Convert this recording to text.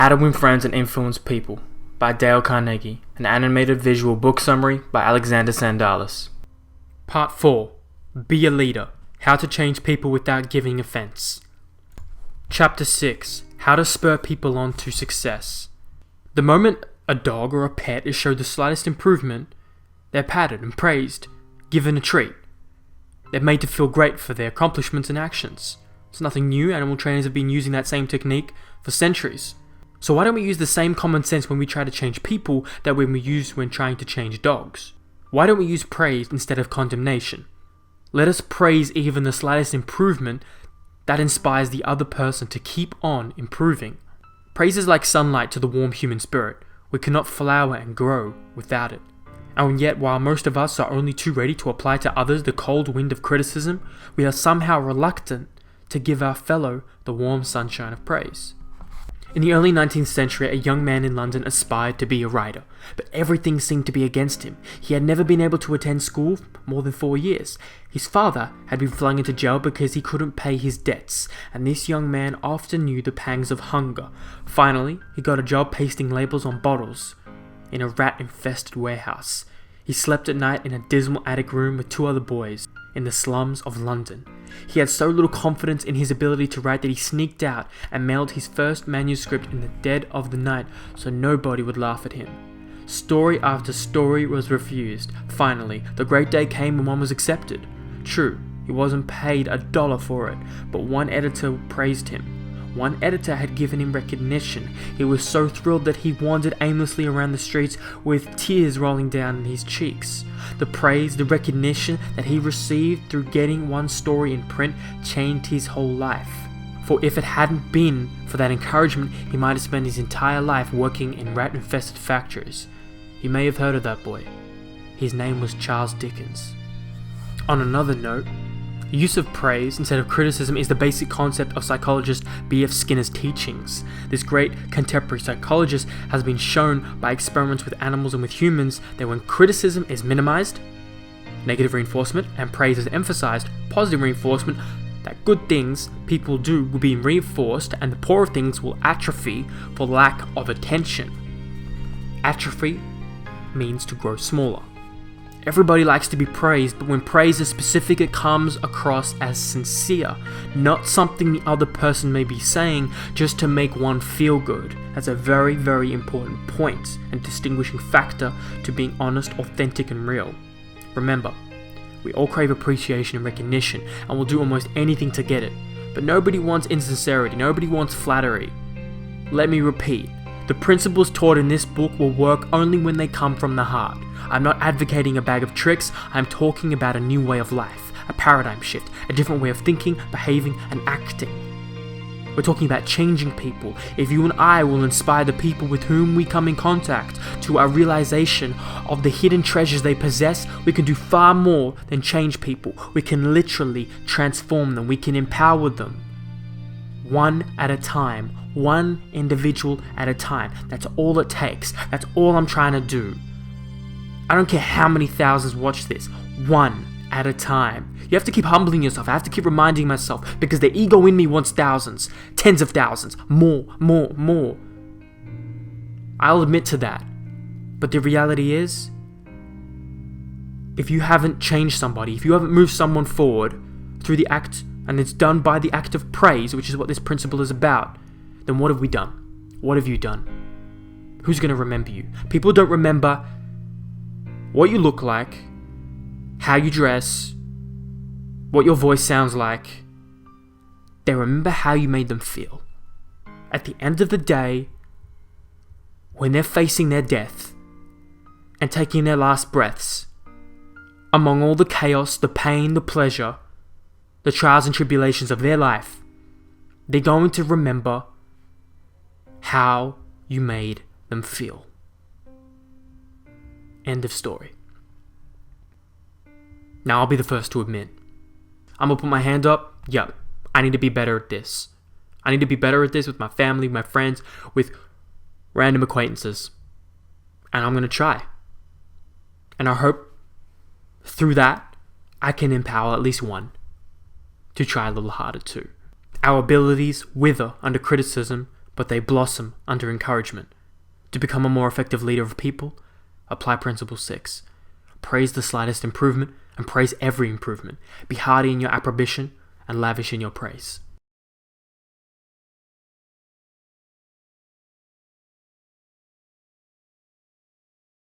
How to Win Friends and Influence People by Dale Carnegie, an animated visual book summary by Alexander Sandalis. Part 4. Be a Leader. How to Change People Without Giving Offence. Chapter 6. How to Spur People On to Success. The moment a dog or a pet is showed the slightest improvement, they're patted and praised, given a treat. They're made to feel great for their accomplishments and actions. It's nothing new. Animal trainers have been using that same technique for centuries. So why don't we use the same common sense when we try to change people that we use when trying to change dogs? Why don't we use praise instead of condemnation? Let us praise even the slightest improvement that inspires the other person to keep on improving. Praise is like sunlight to the warm human spirit. We cannot flower and grow without it. And yet, while most of us are only too ready to apply to others the cold wind of criticism, we are somehow reluctant to give our fellow the warm sunshine of praise. In the early 19th century, a young man in London aspired to be a writer, but everything seemed to be against him. He had never been able to attend school for more than 4 years. His father had been flung into jail because he couldn't pay his debts, and this young man often knew the pangs of hunger. Finally, he got a job pasting labels on bottles in a rat-infested warehouse. He slept at night in a dismal attic room with 2 other boys in the slums of London. He had so little confidence in his ability to write that he sneaked out and mailed his first manuscript in the dead of the night so nobody would laugh at him. Story after story was refused. Finally, the great day came when one was accepted. True, he wasn't paid $1 for it, but one editor praised him. One editor had given him recognition. He was so thrilled that he wandered aimlessly around the streets with tears rolling down his cheeks. The praise, the recognition that he received through getting one story in print changed his whole life. For if it hadn't been for that encouragement, he might have spent his entire life working in rat-infested factories. You may have heard of that boy. His name was Charles Dickens. On another note, use of praise instead of criticism is the basic concept of psychologist B.F. Skinner's teachings. This great contemporary psychologist has been shown by experiments with animals and with humans that when criticism is minimized, negative reinforcement, and praise is emphasized, positive reinforcement, that good things people do will be reinforced and the poorer things will atrophy for lack of attention. Atrophy means to grow smaller. Everybody likes to be praised, but when praise is specific, it comes across as sincere, not something the other person may be saying just to make one feel good. That's a very, very important point and distinguishing factor to being honest, authentic, and real. Remember, we all crave appreciation and recognition, and will do almost anything to get it. But nobody wants insincerity, nobody wants flattery. Let me repeat, the principles taught in this book will work only when they come from the heart. I'm not advocating a bag of tricks, I'm talking about a new way of life, a paradigm shift, a different way of thinking, behaving, and acting. We're talking about changing people. If you and I will inspire the people with whom we come in contact to a realization of the hidden treasures they possess, we can do far more than change people. We can literally transform them. We can empower them. One at a time. One individual at a time. That's all it takes. That's all I'm trying to do. I don't care how many thousands watch this. One at a time. You have to keep humbling yourself. I have to keep reminding myself because the ego in me wants thousands, tens of thousands, more. I'll admit to that. But the reality is, if you haven't changed somebody, if you haven't moved someone forward through the act, and it's done by the act of praise, which is what this principle is about, then what have we done? What have you done? Who's going to remember you? People don't remember what you look like, how you dress, what your voice sounds like. They remember how you made them feel. At the end of the day, when they're facing their death and taking their last breaths, among all the chaos, the pain, the pleasure, the trials and tribulations of their life, they're going to remember how you made them feel. End of story. Now I'll be the first to admit, I'm gonna put my hand up, I need to be better at this. I need to be better at this with my family, my friends, with random acquaintances. And I'm gonna try. And I hope through that, I can empower at least one to try a little harder too. Our abilities wither under criticism but they blossom under encouragement. To become a more effective leader of people, apply Principle 6. Praise the slightest improvement and praise every improvement. Be hearty in your approbation and lavish in your praise.